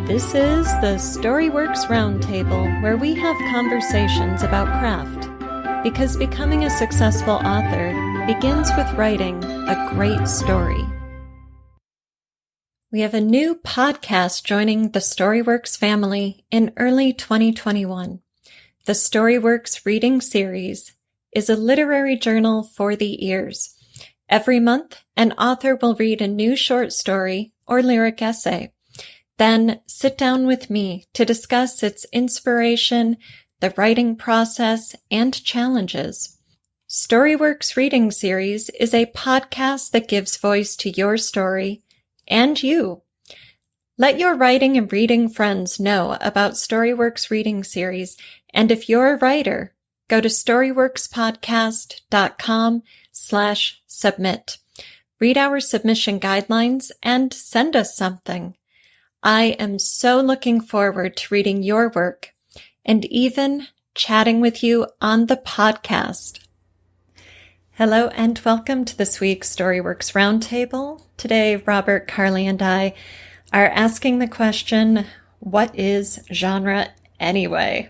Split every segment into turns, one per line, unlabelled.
This is the StoryWorks Roundtable, where we have conversations about craft. Because becoming a successful author begins with writing a great story. We have a new podcast joining the StoryWorks family in early 2021. The StoryWorks Reading Series is a literary journal for the ears. Every month, an author will read a new short story or lyric essay. Then sit down with me to discuss its inspiration, the writing process, and challenges. StoryWorks Reading Series is a podcast that gives voice to your story and you. Let your writing and reading friends know about StoryWorks Reading Series, and if you're a writer, go to storyworkspodcast.com/submit. Read our submission guidelines and send us something. I am so looking forward to reading your work and even chatting with you on the podcast. Hello and welcome to this week's StoryWorks Roundtable. Today, Robert, Carlee, and I are asking the question, what is genre anyway?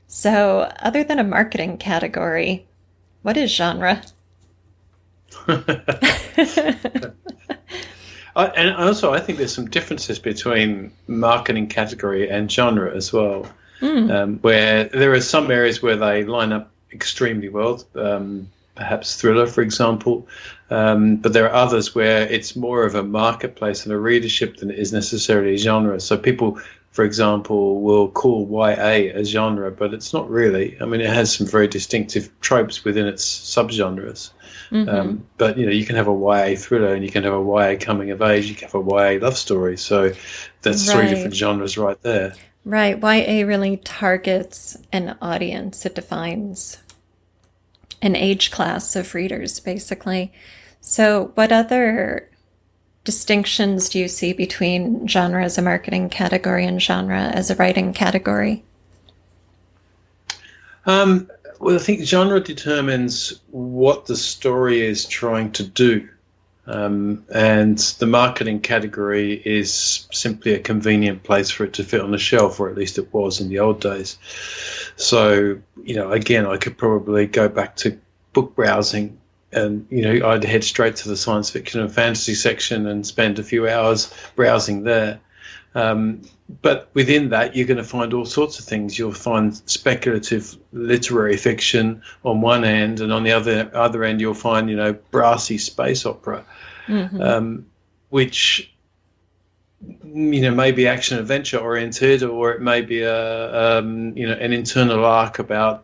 So, other than a marketing category, what is genre?
And also, I think there's some differences between marketing category and genre as well, where there are some areas where they line up extremely well, perhaps thriller, for example, but there are others where it's more of a marketplace and a readership than it is necessarily genre. So people, for example, will call YA a genre, but it's not really. I mean, it has some very distinctive tropes within its subgenres. But, you can have a YA thriller and you can have a YA coming of age, you can have a YA love story. So that's three different genres right there.
Right. YA really targets an audience. It defines an age class of readers, basically. So what other distinctions do you see between genre as a marketing category and genre as a writing category?
Well, I think genre determines what the story is trying to do. And the marketing category is simply a convenient place for it to fit on the shelf, or at least it was in the old days. So, again, I could probably go back to book browsing and, I'd head straight to the science fiction and fantasy section and spend a few hours browsing there. But within that, you're going to find all sorts of things. You'll find speculative literary fiction on one end, and on the other end, you'll find, brassy space opera, which, may be action adventure oriented, or it may be an internal arc about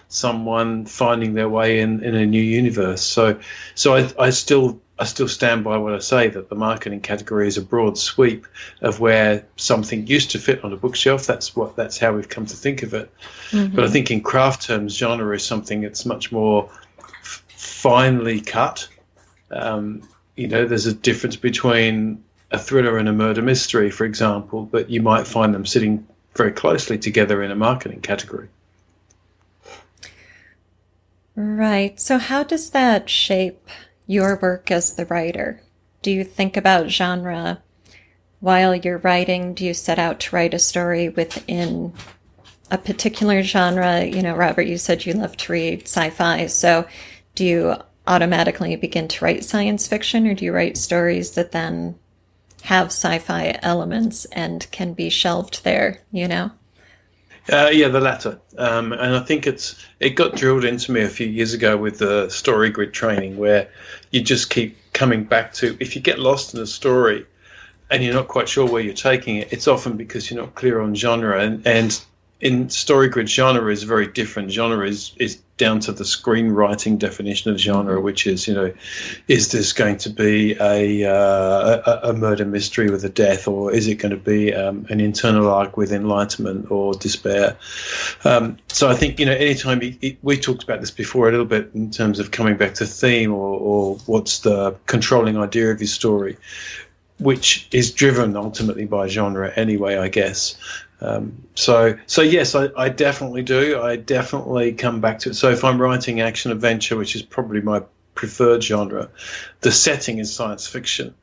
someone finding their way in a new universe. So I still stand by what I say, that the marketing category is a broad sweep of where something used to fit on a bookshelf. That's how we've come to think of it. But I think in craft terms, genre is something that's much more finely cut. There's a difference between a thriller and a murder mystery, for example, but you might find them sitting very closely together in a marketing category.
Right. So how does that shape your work as the writer? Do you think about genre while you're writing? Do you set out to write a story within a particular genre? Robert, you said you love to read sci-fi. So do you automatically begin to write science fiction, or do you write stories that then have sci-fi elements and can be shelved there,
Yeah, the latter. And I think it got drilled into me a few years ago with the story grid training, where you just keep coming back to, if you get lost in a story and you're not quite sure where you're taking it, it's often because you're not clear on genre. And in story grid, genre is very different. Genre is down to the screenwriting definition of genre, which is, is this going to be a murder mystery with a death, or is it going to be an internal arc with enlightenment or despair? So I think, anytime we talked about this before a little bit in terms of coming back to theme or what's the controlling idea of your story, which is driven ultimately by genre anyway, I guess. So yes, I definitely do. I definitely come back to it. So if I'm writing action adventure, which is probably my preferred genre, the setting is science fiction.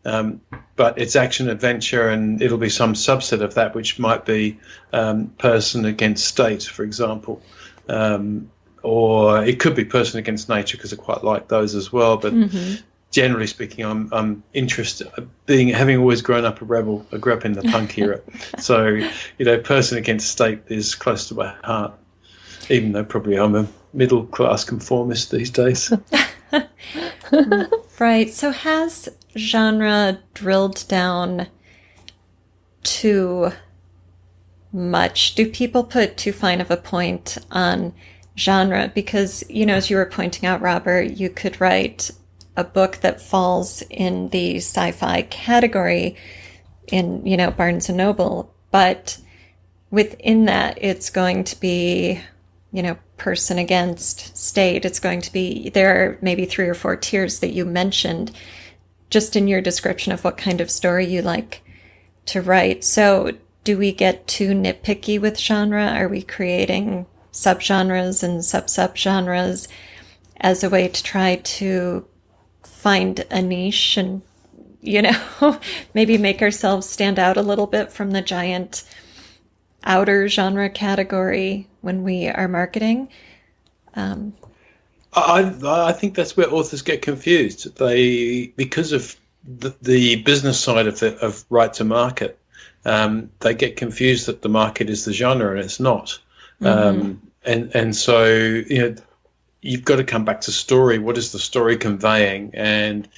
but it's action adventure, and it'll be some subset of that, which might be person against state, for example. Or it could be person against nature, because I quite like those as well. But generally speaking, I'm interested, having always grown up a rebel. I grew up in the punk era, so person against state is close to my heart. Even though probably I'm a middle class conformist these days.
Right. So has genre drilled down too much? Do people put too fine of a point on genre? Because, as you were pointing out, Robert, you could write a book that falls in the sci-fi category in, Barnes and Noble, but within that, it's going to be, person against state. It's going to be, there are maybe 3 or 4 tiers that you mentioned just in your description of what kind of story you like to write. So do we get too nitpicky with genre? Are we creating subgenres and sub-subgenres as a way to try to find a niche and, maybe make ourselves stand out a little bit from the giant outer genre category when we are marketing?
I think that's where authors get confused. Because of the business side of right to market, they get confused that the market is the genre, and it's not. And so you've got to come back to story. What is the story conveying? And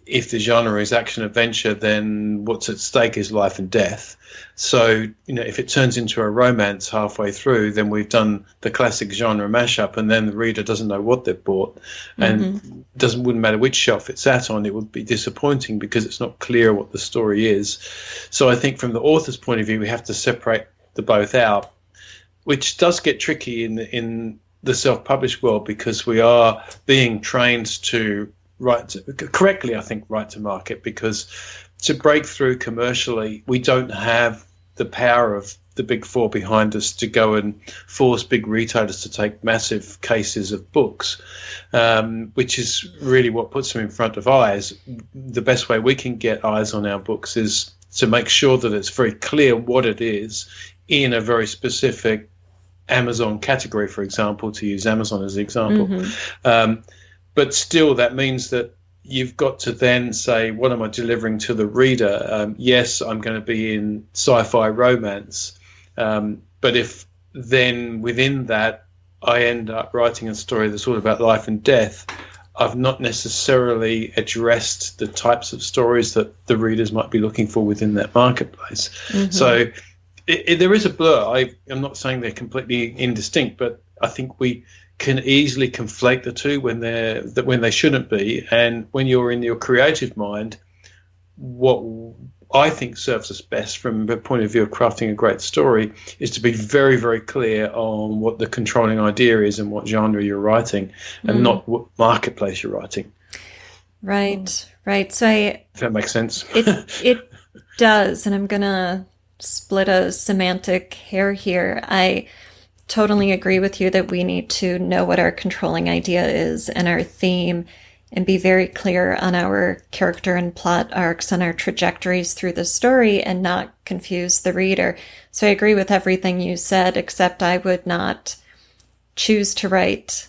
if the genre is action adventure, then what's at stake is life and death. So, if it turns into a romance halfway through, then we've done the classic genre mashup, and then the reader doesn't know what they've bought, and wouldn't matter which shelf it's sat on, it would be disappointing because it's not clear what the story is. So I think from the author's point of view, we have to separate the both out, which does get tricky in the self-published world, because we are being trained to write to market, because to break through commercially, we don't have the power of the big four behind us to go and force big retailers to take massive cases of books, which is really what puts them in front of eyes. The best way we can get eyes on our books is to make sure that it's very clear what it is in a very specific Amazon category, for example, to use Amazon as an example. But still, that means that you've got to then say, what am I delivering to the reader? Yes, I'm going to be in sci-fi romance. But if then within that, I end up writing a story that's all about life and death, I've not necessarily addressed the types of stories that the readers might be looking for within that marketplace. So there is a blur. I'm not saying they're completely indistinct, but I think we can easily conflate the two when they shouldn't be. And when you're in your creative mind, what I think serves us best from the point of view of crafting a great story is to be very, very clear on what the controlling idea is and what genre you're writing, and not what marketplace you're writing.
Right. So
if that makes sense.
It does, and I'm going to split a semantic hair here. I totally agree with you that we need to know what our controlling idea is and our theme, and be very clear on our character and plot arcs and our trajectories through the story, and not confuse the reader. So I agree with everything you said, except I would not choose to write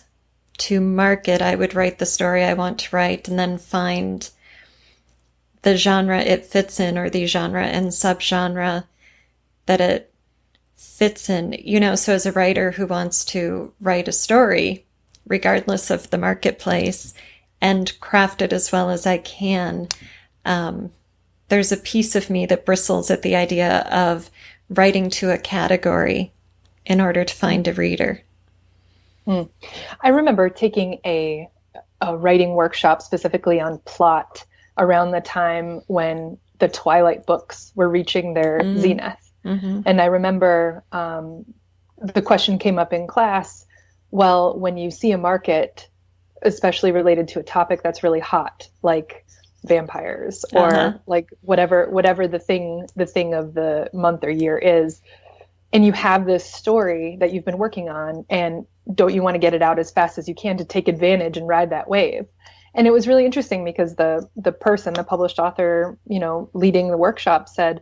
to market. I would write the story I want to write and then find the genre it fits in, or the genre and subgenre that it fits in. So as a writer who wants to write a story, regardless of the marketplace, and craft it as well as I can, there's a piece of me that bristles at the idea of writing to a category in order to find a reader.
I remember taking a writing workshop specifically on plot around the time when the Twilight books were reaching their zenith. And I remember the question came up in class, well, when you see a market, especially related to a topic that's really hot, like vampires or like whatever the thing of the month or year is, and you have this story that you've been working on, and don't you want to get it out as fast as you can to take advantage and ride that wave? And it was really interesting because the person, the published author, leading the workshop said,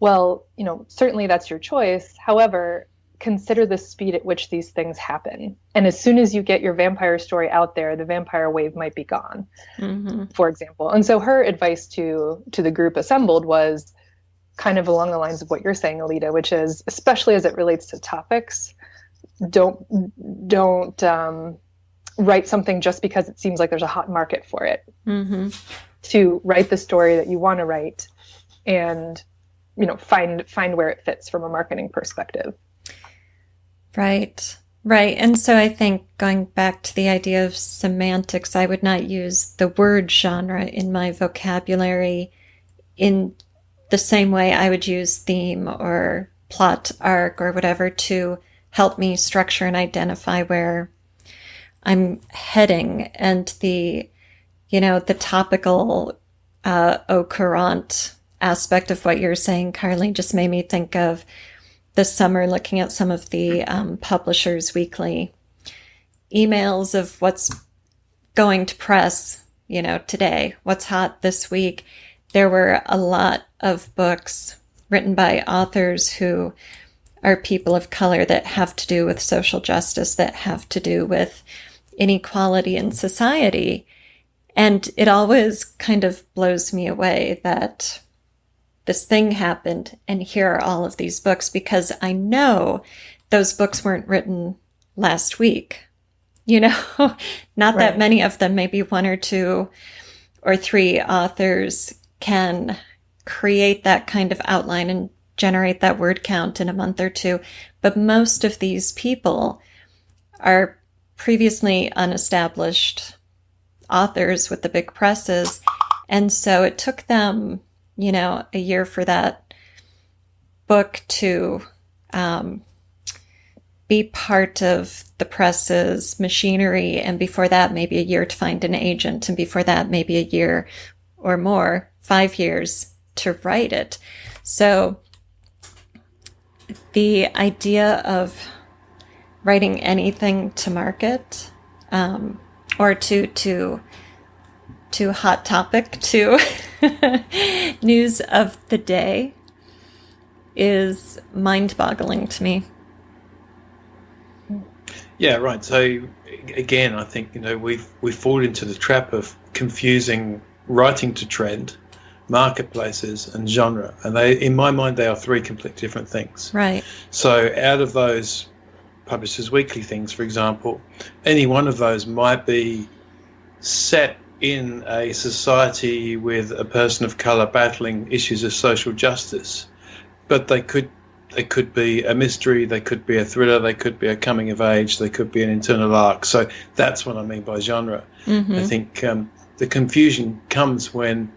well, certainly that's your choice. However, consider the speed at which these things happen. And as soon as you get your vampire story out there, the vampire wave might be gone, for example. And so her advice to the group assembled was kind of along the lines of what you're saying, Alida, which is, especially as it relates to topics, don't write something just because it seems like there's a hot market for it. To write the story that you want to write and find where it fits from a marketing perspective.
Right. And so I think going back to the idea of semantics, I would not use the word genre in my vocabulary in the same way I would use theme or plot arc or whatever to help me structure and identify where I'm heading. And the topical au courant aspect of what you're saying, Carlee, just made me think of this summer looking at some of the publishers' weekly emails of what's going to press, today, what's hot this week. There were a lot of books written by authors who are people of color that have to do with social justice, that have to do with inequality in society. And it always kind of blows me away that this thing happened and here are all of these books, because I know those books weren't written last week. Not that many of them, maybe one or two or three authors can create that kind of outline and generate that word count in a month or two. But most of these people are previously unestablished authors with the big presses. And so it took them, a year for that book to be part of the press's machinery. And before that, maybe a year to find an agent. And before that, maybe a year or more, 5 years to write it. So the idea of writing anything to market, or to hot topic, to news of the day, is mind-boggling to me.
Yeah, right. So again, I think we fall into the trap of confusing writing to trend, marketplaces, and genre, and in my mind, they are three completely different things.
Right.
So out of those Publishers Weekly things, for example, any one of those might be set in a society with a person of color battling issues of social justice, but they could be a mystery, they could be a thriller, they could be a coming of age, they could be an internal arc. So that's what I mean by genre. I think the confusion comes when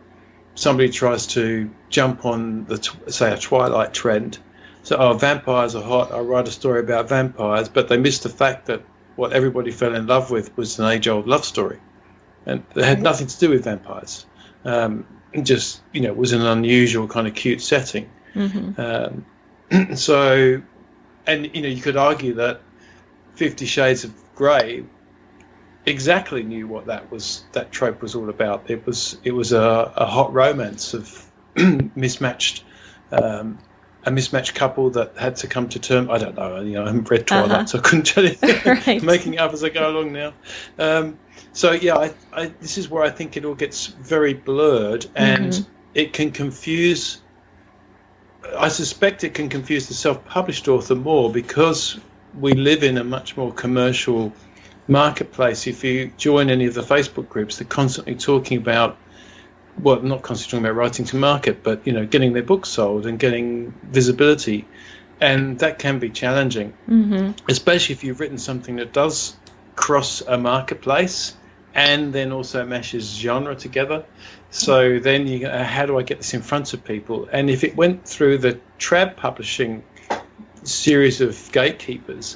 somebody tries to jump on say a Twilight trend. So, vampires are hot, I'll write a story about vampires, but they missed the fact that what everybody fell in love with was an age-old love story. And it had nothing to do with vampires. Just, it was an unusual kind of cute setting. So, and, you could argue that 50 Shades of Grey exactly knew what that trope was all about. It was a hot romance of mismatched a mismatched couple that had to come to terms. I don't know. I haven't read Twilight, so I couldn't tell you.
Right.
Making it up as I go along now. So yeah, this is where I think it all gets very blurred, and it can confuse. I suspect it can confuse the self-published author more because we live in a much more commercial marketplace. If you join any of the Facebook groups, they're constantly talking about. Well, not constantly talking about writing to market, but getting their books sold and getting visibility, and that can be challenging, especially if you've written something that does cross a marketplace and then also meshes genre together. So then you go, how do I get this in front of people? And if it went through the trad publishing series of gatekeepers,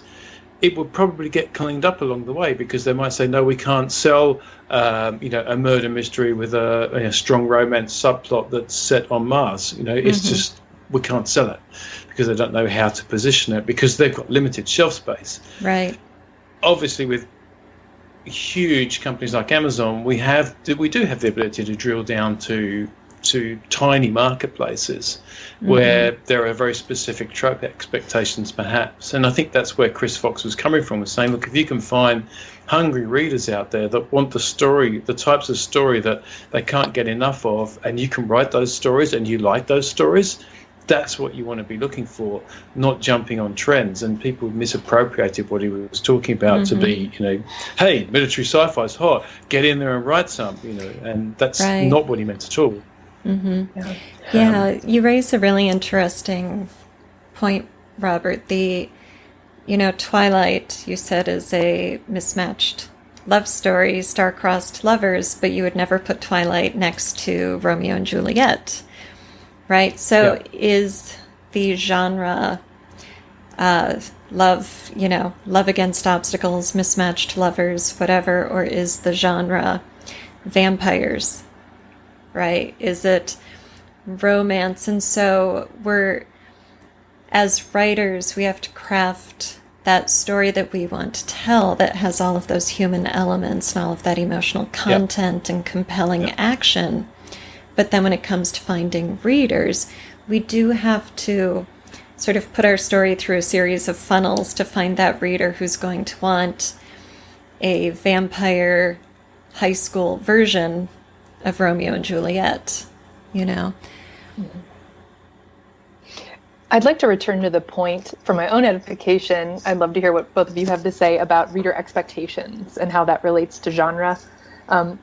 it would probably get cleaned up along the way, because they might say, no, we can't sell a murder mystery with a strong romance subplot that's set on Mars. It's just, we can't sell it because they don't know how to position it, because they've got limited shelf space.
Right.
Obviously, with huge companies like Amazon, we do have the ability to drill down to tiny marketplaces where there are very specific trope expectations, perhaps. And I think that's where Chris Fox was coming from, was saying, look, if you can find hungry readers out there that want the types of story that they can't get enough of, and you can write those stories and you like those stories, that's what you want to be looking for, not jumping on trends. And people misappropriated what he was talking about to be, hey, military sci-fi is hot, get in there and write some, and that's not what he meant at all.
Yeah, you raise a really interesting point, Robert. The, Twilight, you said, is a mismatched love story, star-crossed lovers, but you would never put Twilight next to Romeo and Juliet, right? So is the genre love against obstacles, mismatched lovers, whatever, or is the genre vampires? Right? Is it romance? And so as writers, we have to craft that story that we want to tell that has all of those human elements and all of that emotional content and compelling action. But then when it comes to finding readers, we do have to sort of put our story through a series of funnels to find that reader who's going to want a vampire high school version of Romeo and Juliet,
I'd like to return to the point for my own edification. I'd love to hear what both of you have to say about reader expectations and how that relates to genre. So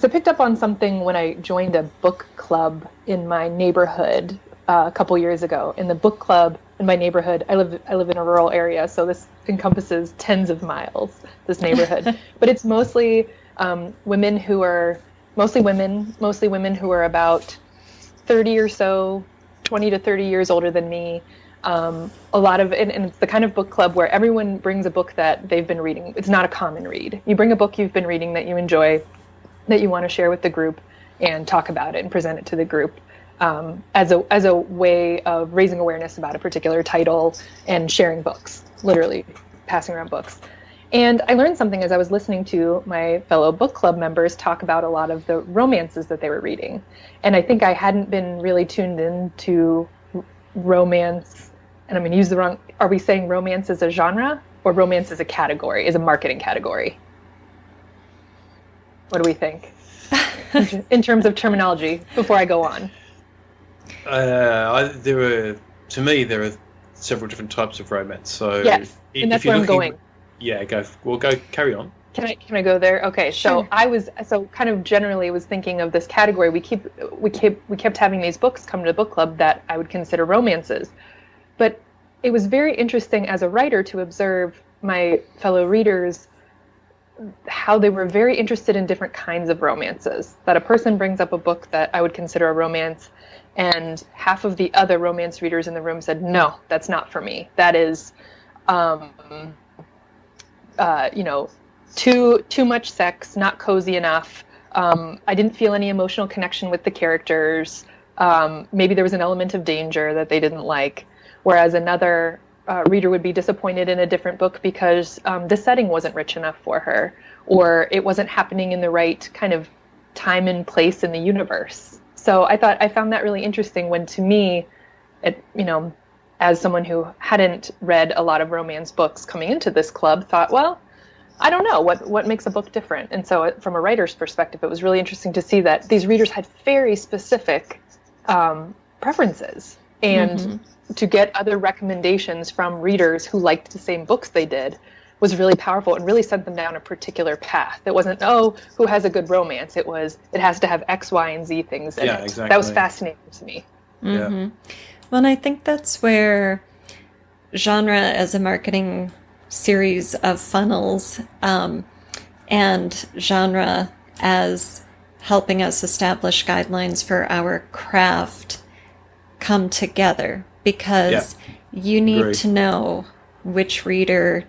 I picked up on something when I joined a book club in my neighborhood a couple years ago. In the book club in my neighborhood, I live in a rural area, so this encompasses tens of miles, this neighborhood. But it's mostly women who are mostly women who are about 30 or so, 20 to 30 years older than me. A lot of, and it's the kind of book club where everyone brings a book that they've been reading. It's not a common read. You bring a book you've been reading that you enjoy, that you want to share with the group and talk about it and present it to the group as a way of raising awareness about a particular title and sharing books, literally passing around books. And I learned something as I was listening to my fellow book club members talk about a lot of the romances that they were reading. And I think I hadn't been really tuned into romance. And I'm going to use are we saying romance as a genre or romance as a category, as a marketing category? What do we think in terms of terminology before I go on?
There are several different types of romance. So
yes, and that's where I'm going.
Yeah, carry on.
Can I go there? Okay,
sure.
So kind of generally was thinking of this category. We kept having these books come to the book club that I would consider romances. But it was very interesting as a writer to observe my fellow readers how they were very interested in different kinds of romances. That a person brings up a book that I would consider a romance, and half of the other romance readers in the room said, "No, that's not for me. That is too much sex, not cozy enough. I didn't feel any emotional connection with the characters. Maybe there was an element of danger that they didn't like." Whereas another reader would be disappointed in a different book because the setting wasn't rich enough for her, or it wasn't happening in the right kind of time and place in the universe. So I found that really interesting when, to me, as someone who hadn't read a lot of romance books coming into this club, thought, well, I don't know what makes a book different. And so from a writer's perspective, it was really interesting to see that these readers had very specific preferences. And to get other recommendations from readers who liked the same books they did was really powerful and really sent them down a particular path. It wasn't, who has a good romance? It was, it has to have X, Y, and Z things in it.
Exactly.
That was fascinating to me.
Yeah. Well, and I think that's where genre as a marketing series of funnels and genre as helping us establish guidelines for our craft come together, because you need to know which reader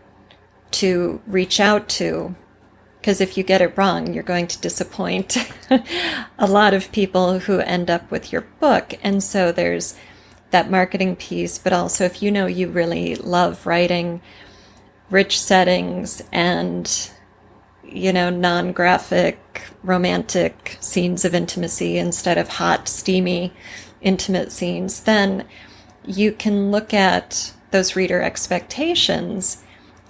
to reach out to, because if you get it wrong, you're going to disappoint a lot of people who end up with your book. And so there's that marketing piece, but also if you know you really love writing rich settings and non-graphic romantic scenes of intimacy instead of hot, steamy, intimate scenes, then you can look at those reader expectations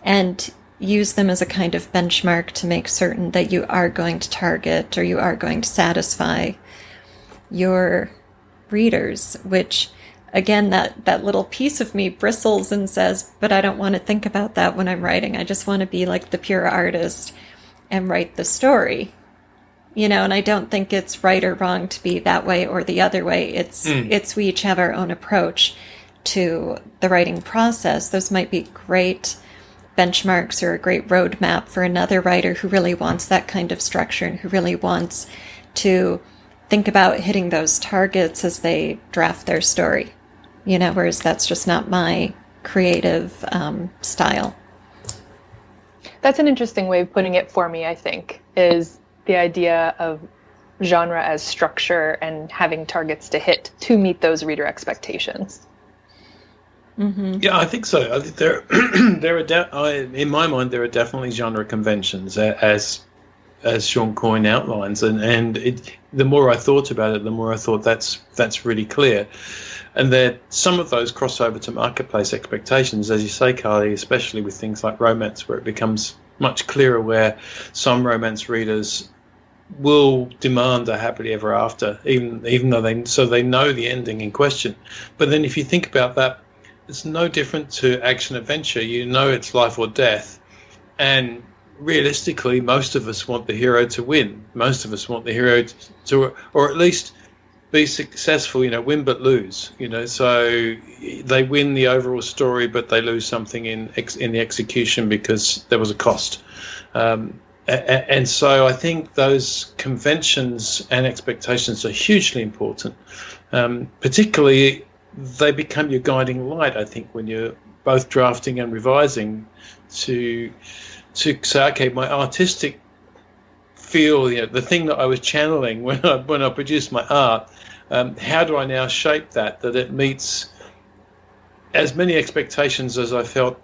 and use them as a kind of benchmark to make certain that you are going to target or you are going to satisfy your readers, which, again, that little piece of me bristles and says, but I don't want to think about that when I'm writing. I just want to be like the pure artist and write the story. And I don't think it's right or wrong to be that way or the other way. It's we each have our own approach to the writing process. Those might be great benchmarks or a great roadmap for another writer who really wants that kind of structure and who really wants to think about hitting those targets as they draft their story, whereas that's just not my creative style.
That's an interesting way of putting it for me, I think, is the idea of genre as structure and having targets to hit to meet those reader expectations.
Mm-hmm.
Yeah, I think so. I think in my mind, there are definitely genre conventions, as Sean Coyne outlines, and the more I thought about it, the more I thought that's really clear. And that some of those cross over to marketplace expectations, as you say, Carlee, especially with things like romance, where it becomes much clearer where some romance readers will demand a happily ever after, even though they know the ending in question. But then if you think about that, it's no different to action adventure. It's life or death, and realistically, most of us want the hero to win. Most of us want the hero to or at least be successful, win but lose. So they win the overall story, but they lose something in the execution because there was a cost. And so I think those conventions and expectations are hugely important. Particularly, they become your guiding light, I think, when you're both drafting and revising to say, okay, my artistic feel, the thing that I was channeling when I produced my art, how do I now shape that it meets as many expectations as I felt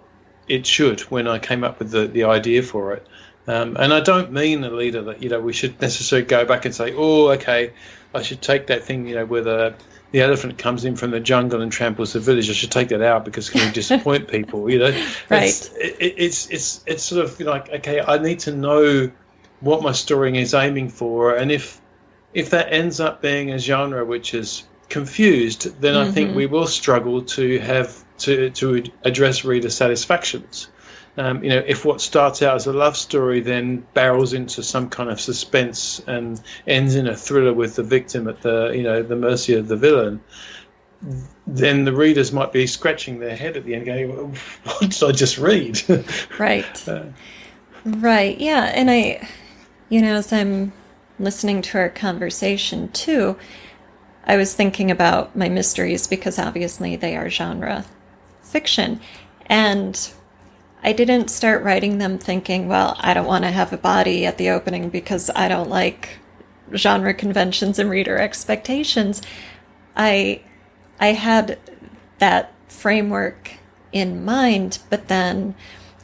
it should when I came up with the idea for it. And I don't mean, Alida, that we should necessarily go back and say, oh, okay, I should take that thing, where the elephant comes in from the jungle and tramples the village. I should take that out because it can disappoint people.
Right.
It's sort of like, okay, I need to know what my story is aiming for, and if that ends up being a genre which is confused, then I think we will struggle to have to address reader satisfactions. If what starts out as a love story then barrels into some kind of suspense and ends in a thriller with the victim at the mercy of the villain, then the readers might be scratching their head at the end going, well, what did I just read?
Right. Right. Yeah. And I, as I'm listening to our conversation too, I was thinking about my mysteries because obviously they are genre fiction. And I didn't start writing them thinking, well, I don't want to have a body at the opening because I don't like genre conventions and reader expectations. I had that framework in mind, but then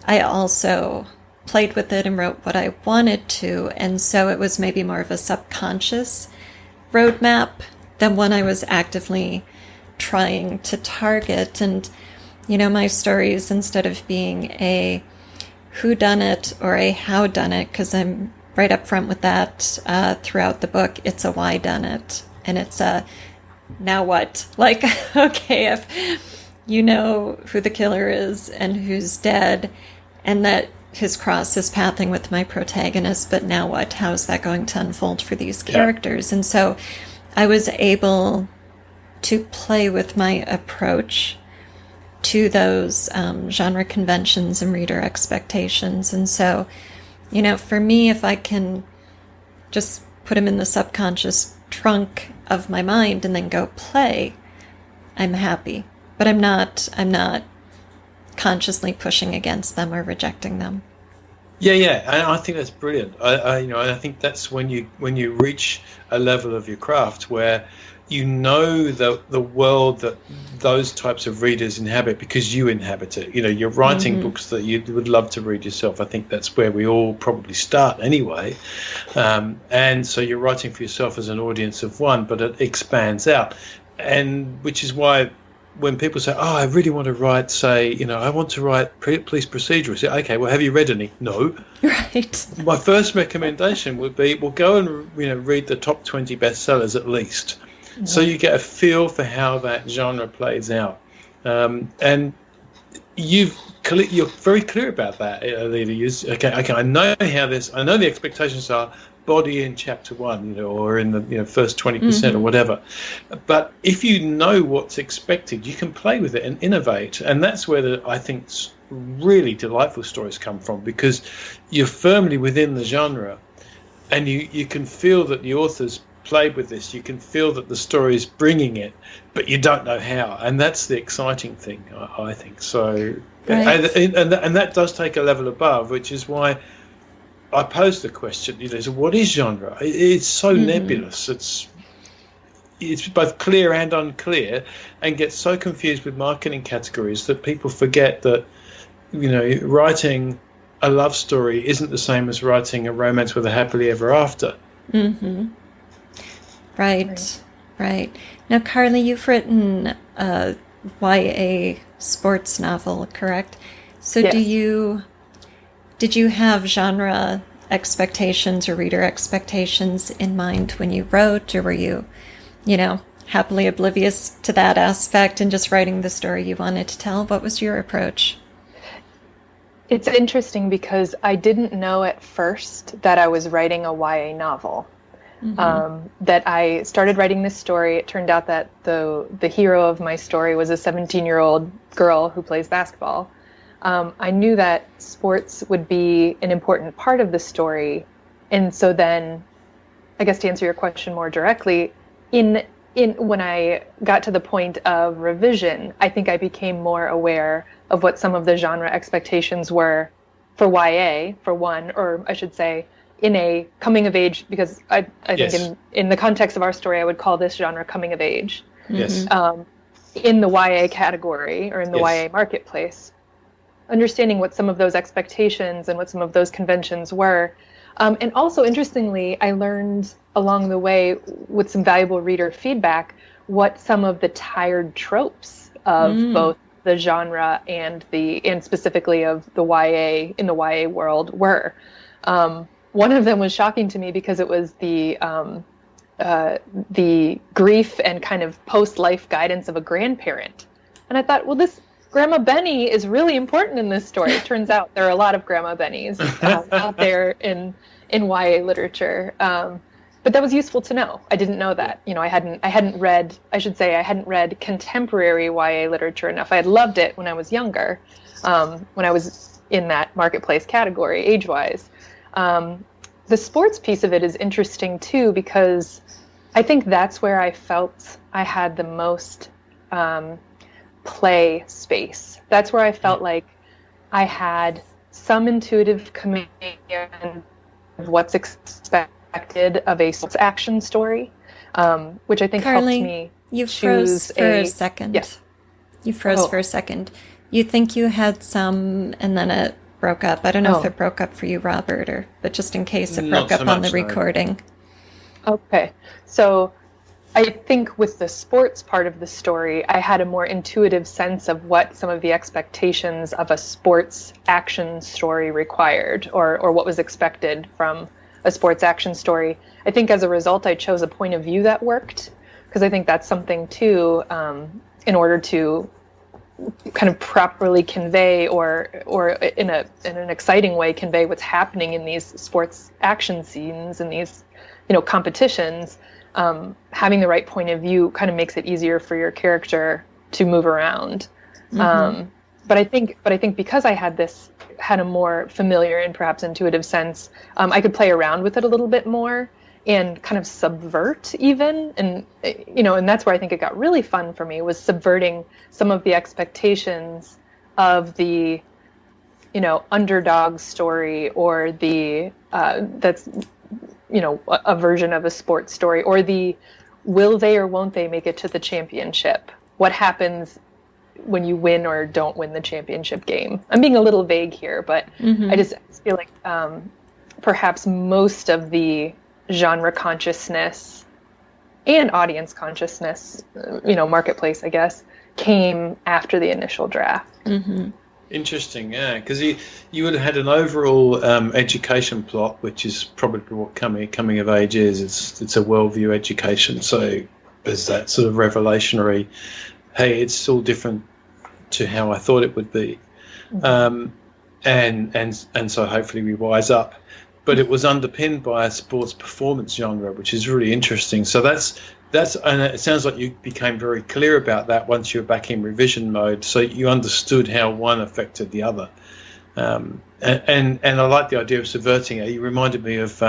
I also played with it and wrote what I wanted to. And so it was maybe more of a subconscious roadmap than one I was actively trying to target. And my stories, instead of being a whodunit or a howdunit, because I'm right up front with that throughout the book, it's a whydunit. And it's a now what? Like, okay, if you know who the killer is and who's dead, and that his cross is pathing with my protagonist, but now what? How is that going to unfold for these characters? Yeah. And so I was able to play with my approach to those genre conventions and reader expectations. And so, for me, if I can just put them in the subconscious trunk of my mind and then go play, I'm happy. But I'm not consciously pushing against them or rejecting them.
Yeah, and I think that's brilliant. I think that's when you reach a level of your craft where you know the world that those types of readers inhabit because you inhabit it. You know, you're writing books that you would love to read yourself. I think that's where we all probably start anyway. And so you're writing for yourself as an audience of one, but it expands out. And which is why when people say, oh, I really want to write, say, you know, I want to write police procedural. Say, okay, well, have you read any? No.
Right.
My first recommendation would be, well, go and, you know, read the top 20 bestsellers at least. So you get a feel for how that genre plays out. And you're very clear about that, Alida. Okay, I know the expectations are body in chapter 1, you know, or in the first 20% or whatever. But if you know what's expected, you can play with it and innovate. And that's where I think really delightful stories come from, because you're firmly within the genre, and you can feel that the author's played with this. You can feel that the story is bringing it, but you don't know how. And that's the exciting thing, I think. So, right. and that does take a level above, which is why I posed the question, you know, so what is genre? It's so nebulous. It's both clear and unclear, and gets so confused with marketing categories that people forget that, you know, writing a love story isn't the same as writing a romance with a happily ever after.
Right. Now, Carlee, you've written a YA sports novel, correct? So
yes.
Did you have genre expectations or reader expectations in mind when you wrote, or were you, you know, happily oblivious to that aspect and just writing the story you wanted to tell? What was your approach?
It's interesting because I didn't know at first that I was writing a YA novel. That I started writing this story. It turned out that the hero of my story was a 17-year-old girl who plays basketball. I knew that sports would be an important part of the story. And so then, I guess to answer your question more directly, when I got to the point of revision, I think I became more aware of what some of the genre expectations were for YA, for one, or I should say, in a coming of age, because I think in the context of our story, I would call this genre coming of age.
Yes.
In the YA category, or in the YA marketplace, understanding what some of those expectations and what some of those conventions were. And also, interestingly, I learned along the way, with some valuable reader feedback, what some of the tired tropes of both the genre and specifically of the YA in the YA world were. One of them was shocking to me because it was the grief and kind of post-life guidance of a grandparent. And I thought, well, this Grandma Benny is really important in this story. It turns out there are a lot of Grandma Bennies out there in YA literature. But that was useful to know. I didn't know that. You know, I hadn't read contemporary YA literature enough. I had loved it when I was younger, when I was in that marketplace category, age-wise. The sports piece of it is interesting too, because I think that's where I felt I had the most play space. That's where I felt like I had some intuitive command of what's expected of a sports action story, which I think
Carlee,
helped me
you froze for a second.
Yes.
You froze for a second. You think you had some, and then it broke up. I don't know if it broke up for you, Robert, but just in case it broke up on the recording.
Okay. So I think with the sports part of the story, I had a more intuitive sense of what some of the expectations of a sports action story required, or what was expected from a sports action story. I think as a result, I chose a point of view that worked, because I think that's something too, in order to kind of properly convey or in an exciting way convey what's happening in these sports action scenes and these, you know, competitions. Having the right point of view kind of makes it easier for your character to move around. But I think because I had a more familiar and perhaps intuitive sense, I could play around with it a little bit more and kind of subvert even. And, you know, and that's where I think it got really fun for me, was subverting some of the expectations of the, you know, underdog story, or the, that's, you know, a version of a sports story, or the will they or won't they make it to the championship? What happens when you win or don't win the championship game? I'm being a little vague here, but I just feel like perhaps most of the genre consciousness and audience consciousness, marketplace, I guess, came after the initial draft.
Interesting, yeah, because you would have had an overall education plot, which is probably what coming of age is. It's a worldview education, so there's that sort of revelationary, hey, it's still different to how I thought it would be, and so hopefully we wise up. But it was underpinned by a sports performance genre, which is really interesting. So that's and it sounds like you became very clear about that once you were back in revision mode. So you understood how one affected the other, and I like the idea of subverting it. You reminded me of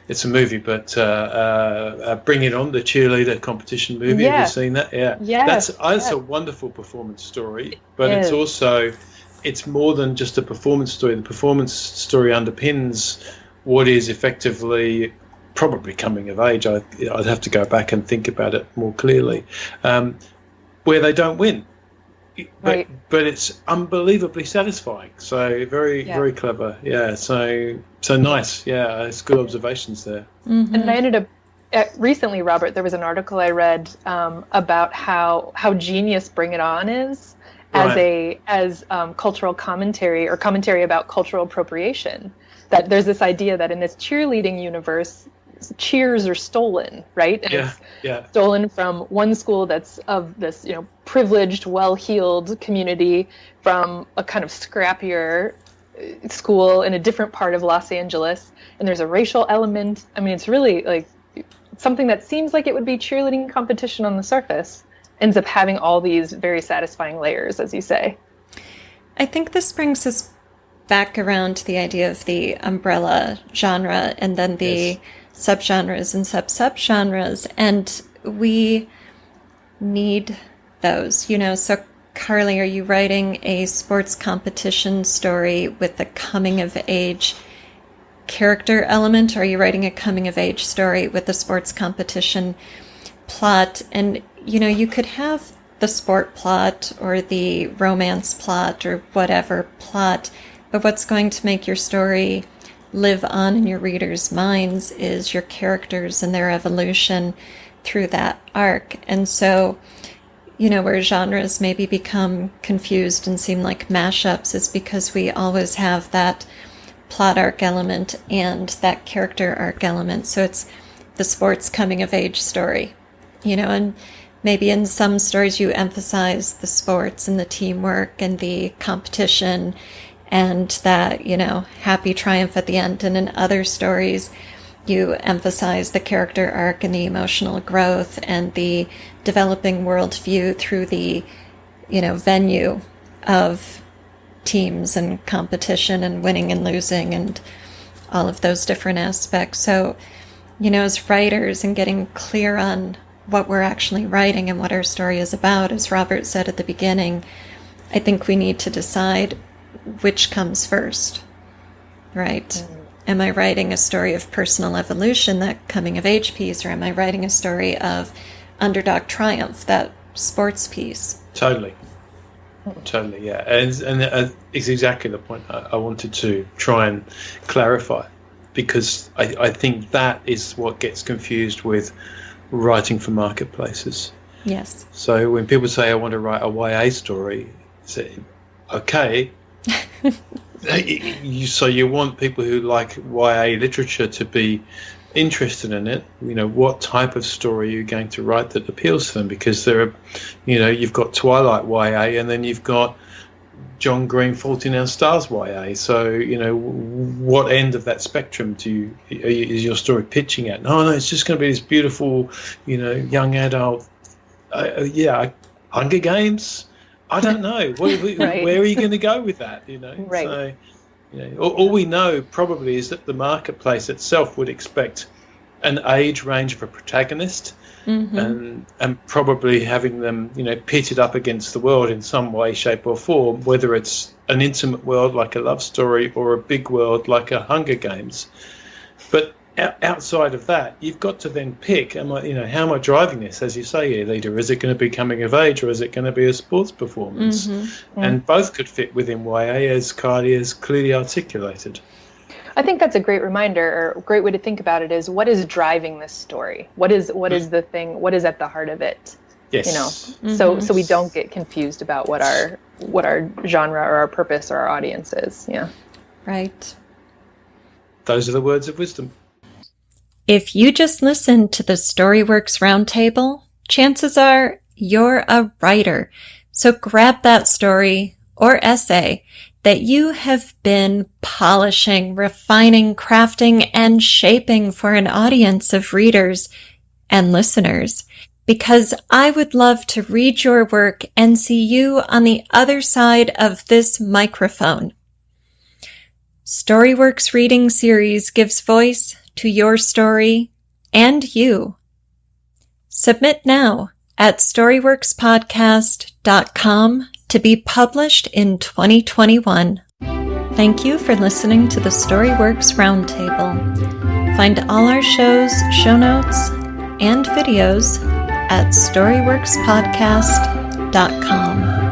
it's a movie, but Bring It On, the cheerleader competition movie.
Yeah.
Have you seen that? Yeah, that's a wonderful performance story, but it's also. It's more than just a performance story. The performance story underpins what is effectively probably coming of age. I'd have to go back and think about it more clearly, where they don't win, but it's unbelievably satisfying. So very clever. Yeah. So nice. Yeah, it's good observations there.
And I ended up recently, Robert. There was an article I read about how genius Bring It On is. As cultural commentary or commentary about cultural appropriation, that there's this idea that in this cheerleading universe, cheers are stolen, right? And it's stolen from one school that's of this, privileged, well-heeled community from a kind of scrappier school in a different part of Los Angeles. And there's a racial element. I mean, it's really like something that seems like it would be cheerleading competition on the surface. Ends up having all these very satisfying layers, as you say.
I think this brings us back around to the idea of the umbrella genre and then the subgenres and sub-subgenres, and we need those, So, Carlee, are you writing a sports competition story with a coming-of-age character element, or are you writing a coming-of-age story with a sports competition plot? And you could have the sport plot or the romance plot or whatever plot, but what's going to make your story live on in your readers' minds is your characters and their evolution through that arc. And so, where genres maybe become confused and seem like mashups is because we always have that plot arc element and that character arc element. So it's the sports coming-of-age story, and maybe in some stories you emphasize the sports and the teamwork and the competition and that, happy triumph at the end. And in other stories, you emphasize the character arc and the emotional growth and the developing worldview through the, venue of teams and competition and winning and losing and all of those different aspects. So, as writers and getting clear on what we're actually writing and what our story is about, as Robert said at the beginning, I think we need to decide which comes first, right? Am I writing a story of personal evolution, that coming-of-age piece, or am I writing a story of underdog triumph, that sports piece?
Totally, yeah. And it's exactly the point I wanted to try and clarify, because I think that is what gets confused with writing for marketplaces.
Yes.
So when people say, I want to write a YA story, say, okay. So you want people who like YA literature to be interested in it. What type of story are you going to write that appeals to them? Because there are, you've got Twilight YA and then you've got John Green Fault in Our Stars YA. So, what end of that spectrum is your story pitching at? No, it's just going to be this beautiful, young adult. Hunger Games. I don't know. Where are you going to go with that?
Right.
So, all we know probably is that the marketplace itself would expect an age range of a protagonist. And probably having them, pitted up against the world in some way, shape or form, whether it's an intimate world like a love story or a big world like a Hunger Games. But outside of that, you've got to then pick, how am I driving this, as you say, Alida? Is it going to be coming of age, or is it going to be a sports performance? Mm-hmm. And both could fit within YA, as Carlee has clearly articulated.
I think that's a great reminder, or a great way to think about it is, what is driving this story? What is the thing? What is at the heart of it?
Yes.
So we don't get confused about what our genre or our purpose or our audience is. Yeah.
Right.
Those are the words of wisdom.
If you just listened to the Storyworks Roundtable, chances are you're a writer. So grab that story or essay that you have been polishing, refining, crafting, and shaping for an audience of readers and listeners, because I would love to read your work and see you on the other side of this microphone. Storyworks Reading Series gives voice to your story and you. Submit now at storyworkspodcast.com to be published in 2021. Thank you for listening to the Storyworks Roundtable. Find all our shows, show notes, and videos at storyworkspodcast.com.